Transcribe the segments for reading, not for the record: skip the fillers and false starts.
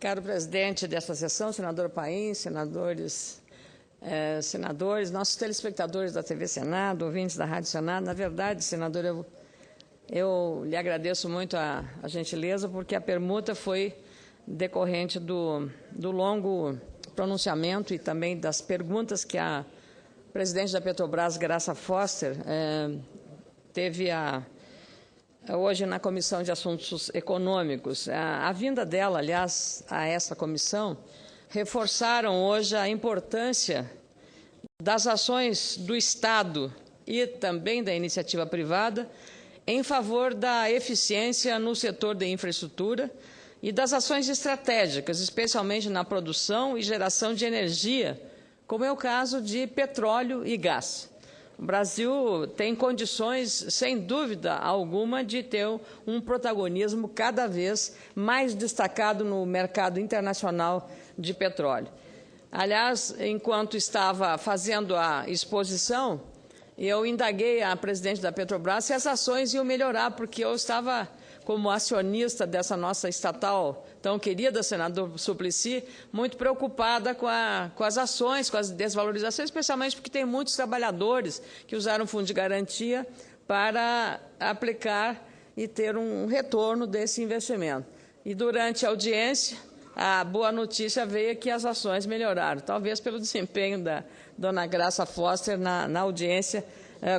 Caro presidente desta sessão, senador Paim, senadores, nossos telespectadores da TV Senado, ouvintes da Rádio Senado, na verdade, senador, eu lhe agradeço muito a gentileza, porque a permuta foi decorrente do longo pronunciamento e também das perguntas que a presidente da Petrobras, Graça Foster, teve hoje na Comissão de Assuntos Econômicos. A vinda dela, aliás, a essa comissão, reforçaram hoje a importância das ações do Estado e também da iniciativa privada em favor da eficiência no setor de infraestrutura e das ações estratégicas, especialmente na produção e geração de energia, como é o caso de petróleo e gás. O Brasil tem condições, sem dúvida alguma, de ter um protagonismo cada vez mais destacado no mercado internacional de petróleo. Aliás, enquanto estava fazendo a exposição, eu indaguei a presidente da Petrobras se as ações iam melhorar, porque eu estava, como acionista dessa nossa estatal tão querida, senador Suplicy, muito preocupada com as ações, com as desvalorizações, especialmente porque tem muitos trabalhadores que usaram o fundo de garantia para aplicar e ter um retorno desse investimento. E durante a audiência, a boa notícia veio que as ações melhoraram, talvez pelo desempenho da dona Graça Foster na audiência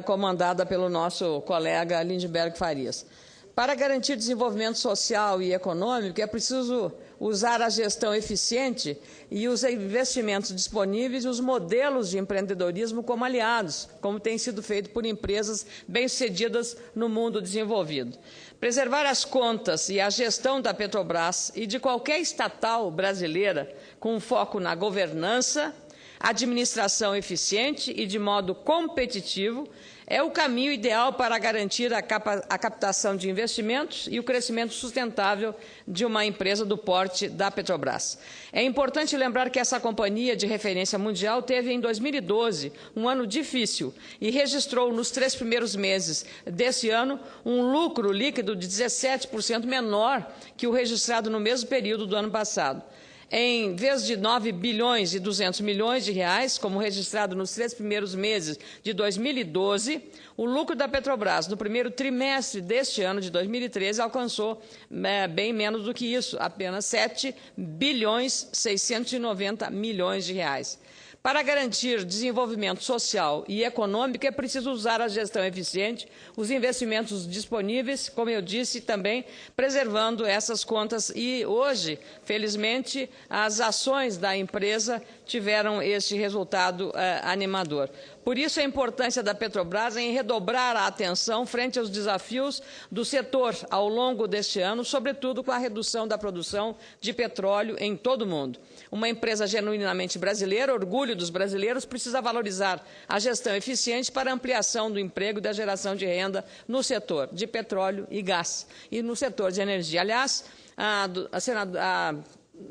comandada pelo nosso colega Lindbergh Farias. Para garantir desenvolvimento social e econômico, é preciso usar a gestão eficiente e os investimentos disponíveis e os modelos de empreendedorismo como aliados, como tem sido feito por empresas bem-sucedidas no mundo desenvolvido. Preservar as contas e a gestão da Petrobras e de qualquer estatal brasileira com foco na governança, administração eficiente e de modo competitivo é o caminho ideal para garantir a captação de investimentos e o crescimento sustentável de uma empresa do porte da Petrobras. É importante lembrar que essa companhia de referência mundial teve, em 2012, um ano difícil e registrou, nos 3 primeiros meses desse ano, um lucro líquido de 17% menor que o registrado no mesmo período do ano passado. Em vez de 9 bilhões e 200 milhões de reais, como registrado nos 3 primeiros meses de 2012, o lucro da Petrobras no primeiro trimestre deste ano de 2013 alcançou bem menos do que isso, apenas 7 bilhões 690 milhões de reais. Para garantir desenvolvimento social e econômico, é preciso usar a gestão eficiente, os investimentos disponíveis, como eu disse, também preservando essas contas. E hoje, felizmente, as ações da empresa tiveram este resultado animador. Por isso, a importância da Petrobras em redobrar a atenção frente aos desafios do setor ao longo deste ano, sobretudo com a redução da produção de petróleo em todo o mundo. Uma empresa genuinamente brasileira, orgulho dos brasileiros, precisa valorizar a gestão eficiente para a ampliação do emprego e da geração de renda no setor de petróleo e gás e no setor de energia. Aliás, a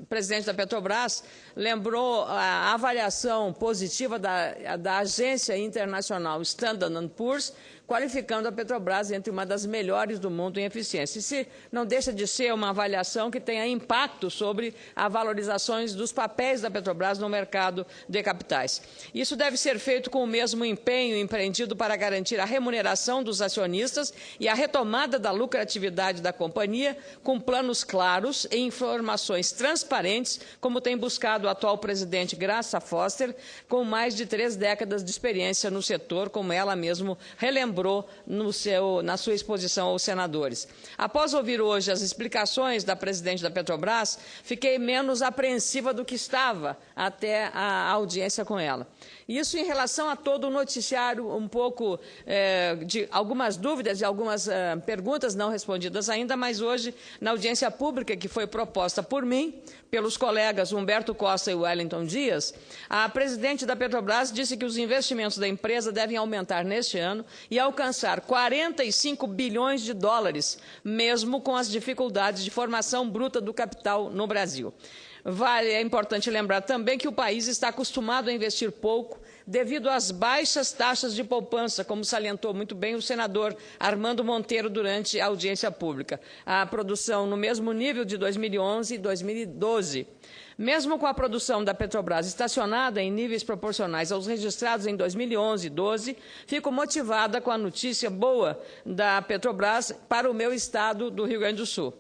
presidente da Petrobras lembrou a avaliação positiva da agência internacional Standard & Poor's, qualificando a Petrobras entre uma das melhores do mundo em eficiência. Isso não deixa de ser uma avaliação que tenha impacto sobre a valorização dos papéis da Petrobras no mercado de capitais. Isso deve ser feito com o mesmo empenho empreendido para garantir a remuneração dos acionistas e a retomada da lucratividade da companhia, com planos claros e informações transparentes, como tem buscado o atual presidente Graça Foster, com mais de 3 décadas de experiência no setor, como ela mesmo relembrou na sua exposição aos senadores. Após ouvir hoje as explicações da presidente da Petrobras, fiquei menos apreensiva do que estava até a audiência com ela. Isso em relação a todo o noticiário, um pouco de algumas dúvidas e algumas perguntas não respondidas ainda, mas hoje, na audiência pública que foi proposta por mim, pelos colegas Humberto Costa e Wellington Dias, a presidente da Petrobras disse que os investimentos da empresa devem aumentar neste ano e alcançar 45 bilhões de dólares, mesmo com as dificuldades de formação bruta do capital no Brasil. É importante lembrar também que o país está acostumado a investir pouco, devido às baixas taxas de poupança, como salientou muito bem o senador Armando Monteiro durante a audiência pública. A produção no mesmo nível de 2011 e 2012. Mesmo com a produção da Petrobras estacionada em níveis proporcionais aos registrados em 2011 e 2012, fico motivada com a notícia boa da Petrobras para o meu estado do Rio Grande do Sul.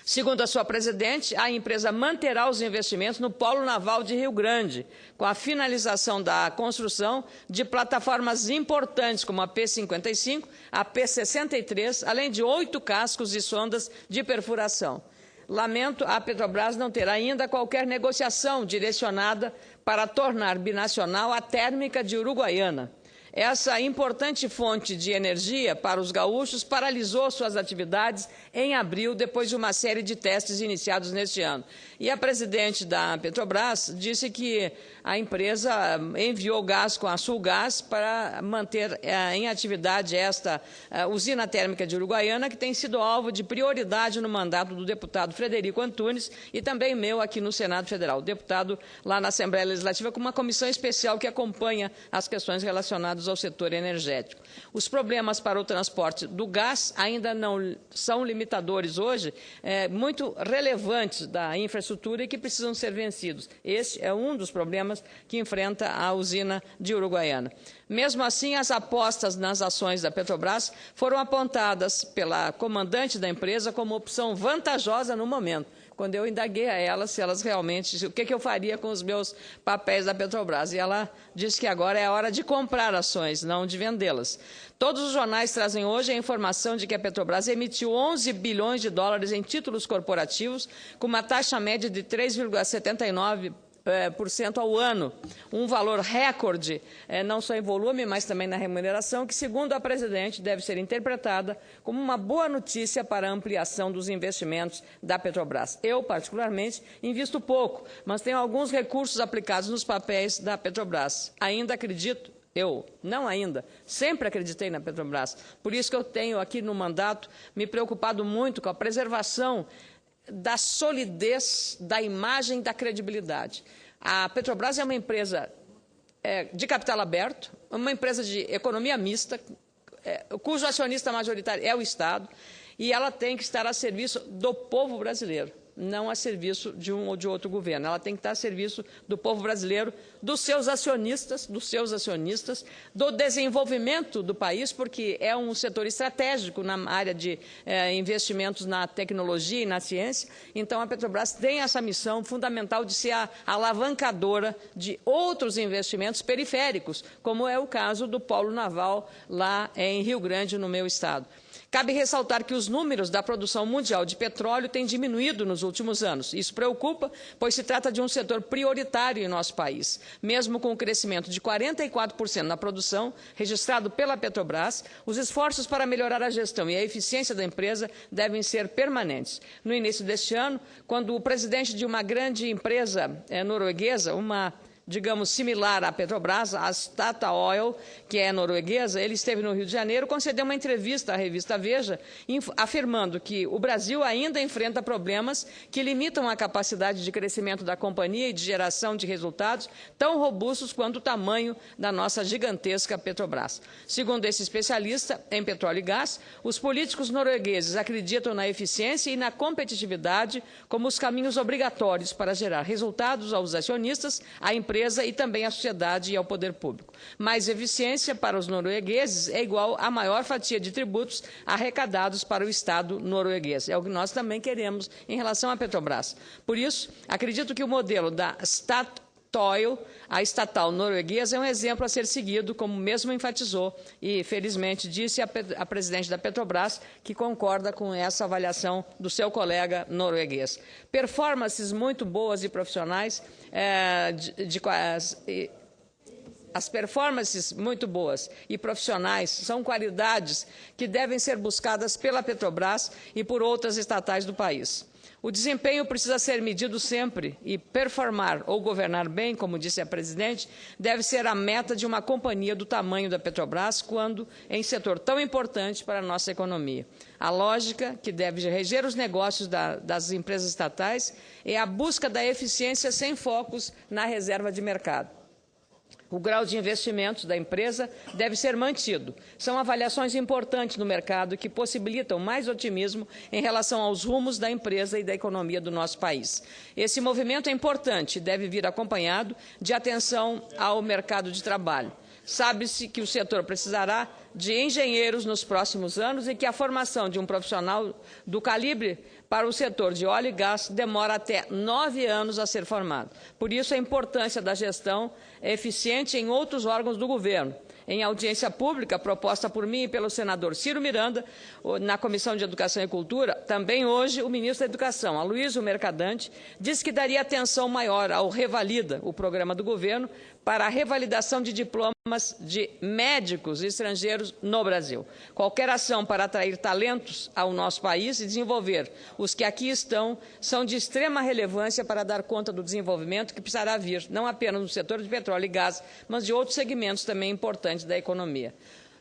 Segundo a sua presidente, a empresa manterá os investimentos no Polo Naval de Rio Grande, com a finalização da construção de plataformas importantes como a P-55, a P-63, além de 8 cascos e sondas de perfuração. Lamento, a Petrobras não ter ainda qualquer negociação direcionada para tornar binacional a térmica de Uruguaiana. Essa importante fonte de energia para os gaúchos paralisou suas atividades em abril, depois de uma série de testes iniciados neste ano. E a presidente da Petrobras disse que a empresa enviou gás com a Sulgás para manter em atividade esta usina térmica de Uruguaiana, que tem sido alvo de prioridade no mandato do deputado Frederico Antunes e também meu aqui no Senado Federal, o deputado lá na Assembleia Legislativa, com uma comissão especial que acompanha as questões relacionadas ao setor energético. Os problemas para o transporte do gás ainda não são limitadores hoje, muito relevantes da infraestrutura e que precisam ser vencidos. Este é um dos problemas que enfrenta a usina de Uruguaiana. Mesmo assim, as apostas nas ações da Petrobras foram apontadas pela comandante da empresa como opção vantajosa no momento. Quando eu indaguei a ela se elas realmente, o que eu faria com os meus papéis da Petrobras. E ela disse que agora é a hora de comprar ações, não de vendê-las. Todos os jornais trazem hoje a informação de que a Petrobras emitiu 11 bilhões de dólares em títulos corporativos, com uma taxa média de 3,79% ao ano, um valor recorde, não só em volume, mas também na remuneração, que, segundo a presidente, deve ser interpretada como uma boa notícia para a ampliação dos investimentos da Petrobras. Eu, particularmente, invisto pouco, mas tenho alguns recursos aplicados nos papéis da Petrobras. Ainda acredito, sempre acreditei na Petrobras. Por isso que eu tenho aqui no mandato me preocupado muito com a preservação da solidez, da imagem, da credibilidade. A Petrobras é uma empresa de capital aberto, uma empresa de economia mista, cujo acionista majoritário é o Estado, e ela tem que estar a serviço do povo brasileiro, não a serviço de um ou de outro governo. Ela tem que estar a serviço do povo brasileiro, dos seus acionistas, do desenvolvimento do país, porque é um setor estratégico na área de investimentos na tecnologia e na ciência. Então, a Petrobras tem essa missão fundamental de ser a alavancadora de outros investimentos periféricos, como é o caso do Polo Naval lá em Rio Grande, no meu estado. Cabe ressaltar que os números da produção mundial de petróleo têm diminuído nos últimos anos. Isso preocupa, pois se trata de um setor prioritário em nosso país. Mesmo com o crescimento de 44% na produção registrado pela Petrobras, os esforços para melhorar a gestão e a eficiência da empresa devem ser permanentes. No início deste ano, quando o presidente de uma grande empresa norueguesa, digamos, similar à Petrobras, a Statoil, que é norueguesa, ele esteve no Rio de Janeiro, concedeu uma entrevista à revista Veja, afirmando que o Brasil ainda enfrenta problemas que limitam a capacidade de crescimento da companhia e de geração de resultados tão robustos quanto o tamanho da nossa gigantesca Petrobras. Segundo esse especialista em petróleo e gás, os políticos noruegueses acreditam na eficiência e na competitividade como os caminhos obrigatórios para gerar resultados aos acionistas, à empresa e também à sociedade e ao poder público. Mais eficiência para os noruegueses é igual à maior fatia de tributos arrecadados para o Estado norueguês. É o que nós também queremos em relação à Petrobras. Por isso, acredito que o modelo da Statoil, a estatal norueguesa, é um exemplo a ser seguido, como mesmo enfatizou e, felizmente, disse a presidente da Petrobras, que concorda com essa avaliação do seu colega norueguês. Performances muito boas e profissionais, as performances muito boas e profissionais são qualidades que devem ser buscadas pela Petrobras e por outras estatais do país. O desempenho precisa ser medido sempre e performar ou governar bem, como disse a presidente, deve ser a meta de uma companhia do tamanho da Petrobras, quando em setor tão importante para a nossa economia. A lógica que deve reger os negócios das empresas estatais é a busca da eficiência sem focos na reserva de mercado. O grau de investimentos da empresa deve ser mantido. São avaliações importantes no mercado que possibilitam mais otimismo em relação aos rumos da empresa e da economia do nosso país. Esse movimento é importante e deve vir acompanhado de atenção ao mercado de trabalho. Sabe-se que o setor precisará de engenheiros nos próximos anos e que a formação de um profissional do calibre para o setor de óleo e gás demora até 9 anos a ser formado. Por isso, a importância da gestão eficiente em outros órgãos do governo. Em audiência pública proposta por mim e pelo senador Ciro Miranda, na Comissão de Educação e Cultura, também hoje o ministro da Educação, Aloysio Mercadante, disse que daria atenção maior ao Revalida, o programa do governo, para a revalidação de diplomas de médicos estrangeiros no Brasil. Qualquer ação para atrair talentos ao nosso país e desenvolver os que aqui estão são de extrema relevância para dar conta do desenvolvimento que precisará vir, não apenas no setor de petróleo e gás, mas de outros segmentos também importantes da economia.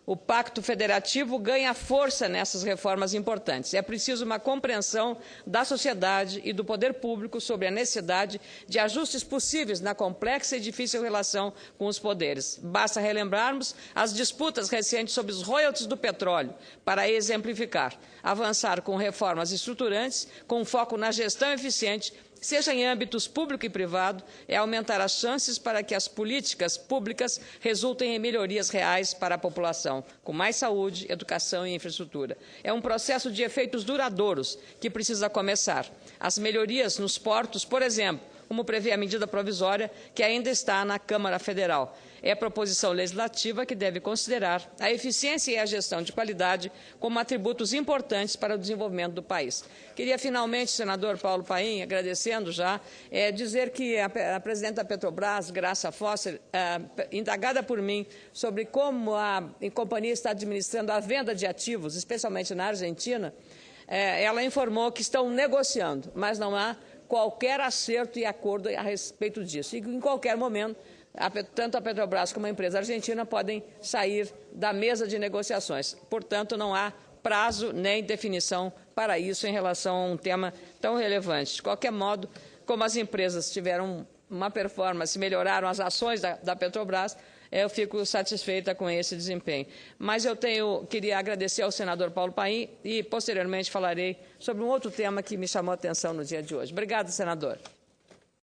O Pacto Federativo ganha força nessas reformas importantes. É preciso uma compreensão da sociedade e do poder público sobre a necessidade de ajustes possíveis na complexa e difícil relação com os poderes. Basta relembrarmos as disputas recentes sobre os royalties do petróleo para exemplificar. Avançar com reformas estruturantes, com foco na gestão eficiente, seja em âmbitos público e privado, é aumentar as chances para que as políticas públicas resultem em melhorias reais para a população, com mais saúde, educação e infraestrutura. É um processo de efeitos duradouros que precisa começar. As melhorias nos portos, por exemplo, como prevê a medida provisória que ainda está na Câmara Federal. É proposição legislativa que deve considerar a eficiência e a gestão de qualidade como atributos importantes para o desenvolvimento do país. Queria, finalmente, senador Paulo Paim, agradecendo já, dizer que a presidente da Petrobras, Graça Foster, indagada por mim sobre como a companhia está administrando a venda de ativos, especialmente na Argentina, ela informou que estão negociando, mas não há qualquer acerto e acordo a respeito disso. E em qualquer momento, tanto a Petrobras como a empresa argentina podem sair da mesa de negociações. Portanto, não há prazo nem definição para isso em relação a um tema tão relevante. De qualquer modo, como as empresas tiveram uma performance, melhoraram as ações da Petrobras, eu fico satisfeita com esse desempenho. Mas eu queria agradecer ao senador Paulo Paim e, posteriormente, falarei sobre um outro tema que me chamou a atenção no dia de hoje. Obrigado, senador.